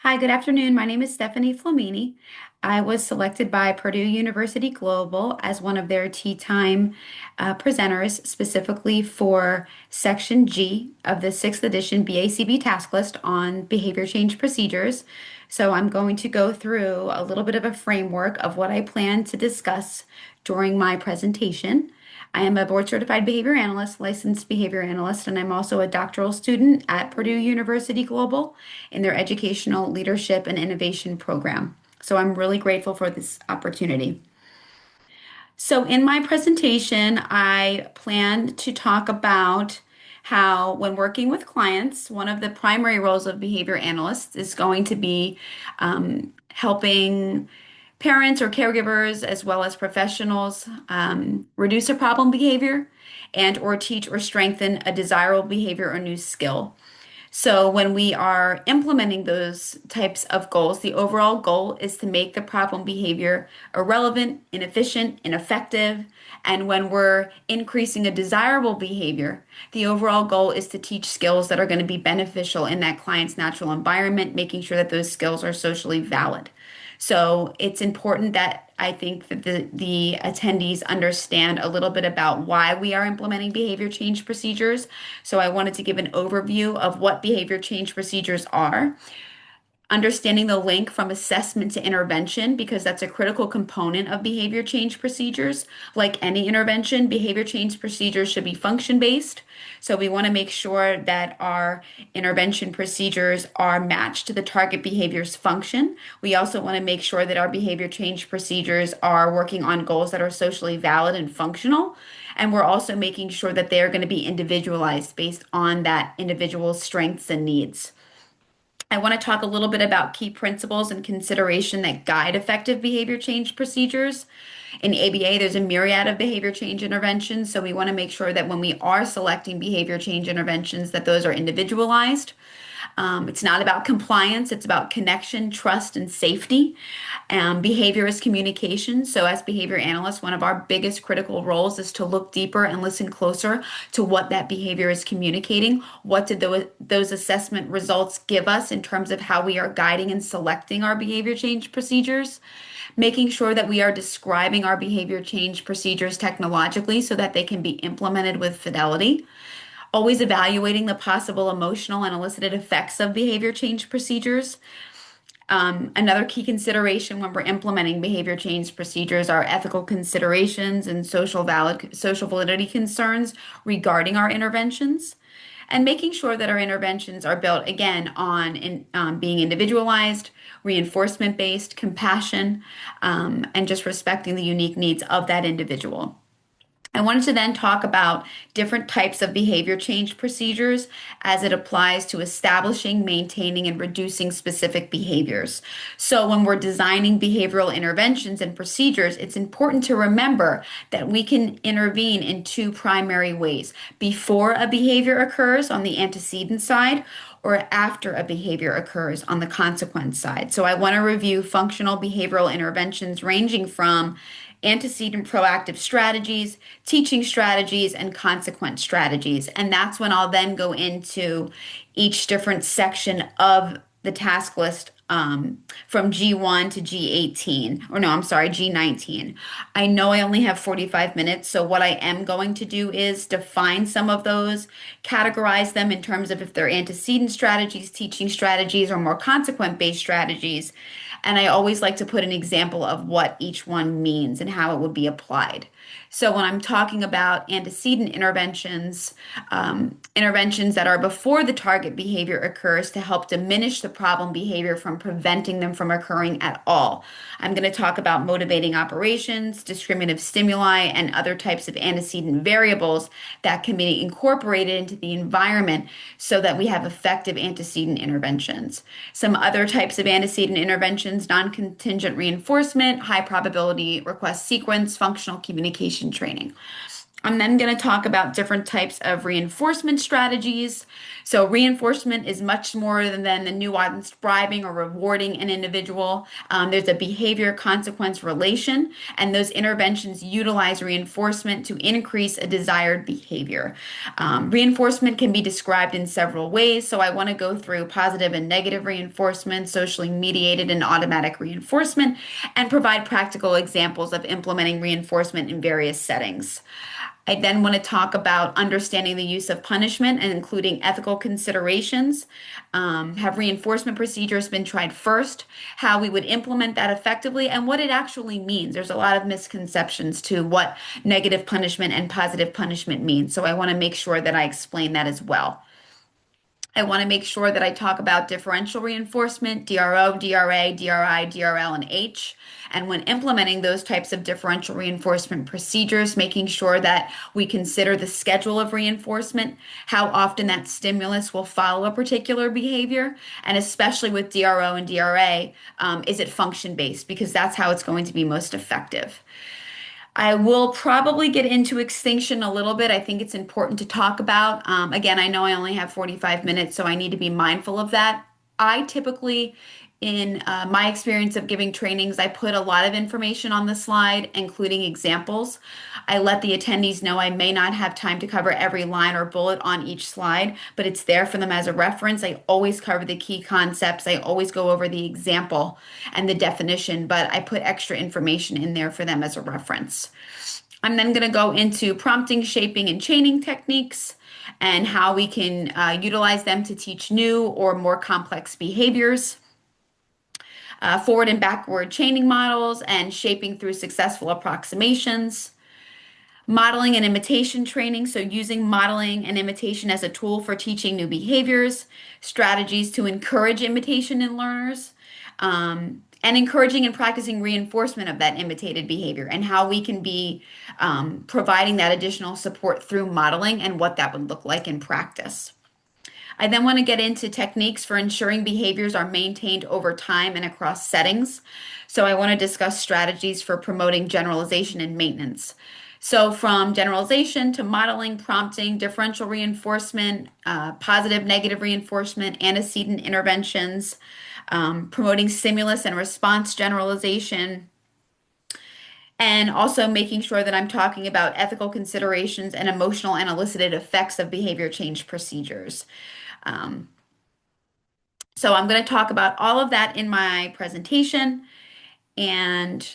Hi, good afternoon. My name is Stephanie Flamini. I was selected by Purdue University Global as one of their tea time presenters, specifically for Section G of the 6th edition BACB task list on behavior change procedures. So I'm going to go through a little bit of a framework of what I plan to discuss during my presentation. I am a board certified behavior analyst, licensed behavior analyst, and I'm also a doctoral student at Purdue University Global in their educational leadership and innovation program. So I'm really grateful for this opportunity. So in my presentation, I plan to talk about how when working with clients, one of the primary roles of behavior analysts is going to be helping parents or caregivers as well as professionals reduce a problem behavior and or teach or strengthen a desirable behavior or new skill. So when we are implementing those types of goals, the overall goal is to make the problem behavior irrelevant, inefficient, ineffective. And when we're increasing a desirable behavior, the overall goal is to teach skills that are going to be beneficial in that client's natural environment, making sure that those skills are socially valid. So it's important that I think that the attendees understand a little bit about why we are implementing behavior change procedures. So I wanted to give an overview of what behavior change procedures are, understanding the link from assessment to intervention, because that's a critical component of behavior change procedures. Like any intervention, behavior change procedures should be function based. So we want to make sure that our intervention procedures are matched to the target behavior's function. We also want to make sure that our behavior change procedures are working on goals that are socially valid and functional. And we're also making sure that they are going to be individualized based on that individual's strengths and needs. I want to talk a little bit about key principles and consideration that guide effective behavior change procedures. In ABA, there's a myriad of behavior change interventions, so we want to make sure that when we are selecting behavior change interventions, that those are individualized. It's not about compliance, it's about connection, trust, and safety. Behavior is communication. So, as behavior analysts, one of our biggest critical roles is to look deeper and listen closer to what that behavior is communicating. What did those assessment results give us in terms of how we are guiding and selecting our behavior change procedures? Making sure that we are describing our behavior change procedures technologically so that they can be implemented with fidelity. Always evaluating the possible emotional and elicited effects of behavior change procedures. Another key consideration when we're implementing behavior change procedures are ethical considerations and social validity concerns regarding our interventions, and making sure that our interventions are built again on being individualized, reinforcement based, compassion, and just respecting the unique needs of that individual. I wanted to then talk about different types of behavior change procedures as it applies to establishing, maintaining, and reducing specific behaviors. So, when we're designing behavioral interventions and procedures, it's important to remember that we can intervene in two primary ways: before a behavior occurs on the antecedent side, or after a behavior occurs on the consequence side. So, I want to review functional behavioral interventions ranging from antecedent proactive strategies, teaching strategies, and consequent strategies. And that's when I'll then go into each different section of the task list from G1 to G18, or no, I'm sorry, G19. I know I only have 45 minutes, so what I am going to do is define some of those, categorize them in terms of if they're antecedent strategies, teaching strategies, or more consequent-based strategies. And I always like to put an example of what each one means and how it would be applied. So when I'm talking about antecedent interventions, interventions that are before the target behavior occurs to help diminish the problem behavior from preventing them from occurring at all. I'm going to talk about motivating operations, discriminative stimuli, and other types of antecedent variables that can be incorporated into the environment so that we have effective antecedent interventions. Some other types of antecedent interventions: non-contingent reinforcement, high probability request sequence, functional communication training. I'm then going to talk about different types of reinforcement strategies. So, reinforcement is much more than the nuanced bribing or rewarding an individual. There's a behavior consequence relation, and those interventions utilize reinforcement to increase a desired behavior. Reinforcement can be described in several ways. So, I want to go through positive and negative reinforcement, socially mediated and automatic reinforcement, and provide practical examples of implementing reinforcement in various settings. I then want to talk about understanding the use of punishment and including ethical considerations. Have reinforcement procedures been tried first? How we would implement that effectively and what it actually means. There's a lot of misconceptions to what negative punishment and positive punishment means. So I want to make sure that I explain that as well. I want to make sure that I talk about differential reinforcement, DRO, DRA, DRI, DRL, and H. And when implementing those types of differential reinforcement procedures, making sure that we consider the schedule of reinforcement, how often that stimulus will follow a particular behavior, and especially with DRO and DRA, is it function based? Because that's how it's going to be most effective. I will probably get into extinction a little bit. I think it's important to talk about. Again, I know I only have 45 minutes, so I need to be mindful of that. I typically, in my experience of giving trainings, I put a lot of information on the slide, including examples. I let the attendees know I may not have time to cover every line or bullet on each slide, but it's there for them as a reference. I always cover the key concepts. I always go over the example and the definition, but I put extra information in there for them as a reference. I'm then going to go into prompting, shaping, and chaining techniques and how we can utilize them to teach new or more complex behaviors. Forward and backward chaining models and shaping through successful approximations. Modeling and imitation training, so using modeling and imitation as a tool for teaching new behaviors, strategies to encourage imitation in learners, and encouraging and practicing reinforcement of that imitated behavior and how we can be providing that additional support through modeling and what that would look like in practice. I then want to get into techniques for ensuring behaviors are maintained over time and across settings. So I want to discuss strategies for promoting generalization and maintenance. So from generalization to modeling, prompting, differential reinforcement, positive, negative reinforcement, antecedent interventions, promoting stimulus and response generalization, and also making sure that I'm talking about ethical considerations and emotional and elicited effects of behavior change procedures. Um, so I'm going to talk about all of that in my presentation, and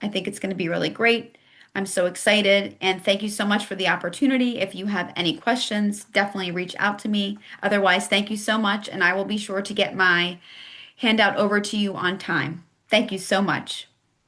I think it's going to be really great. I'm so excited, and thank you so much for the opportunity. If you have any questions, definitely reach out to me. Otherwise, thank you so much, and I will be sure to get my handout over to you on time. Thank you so much.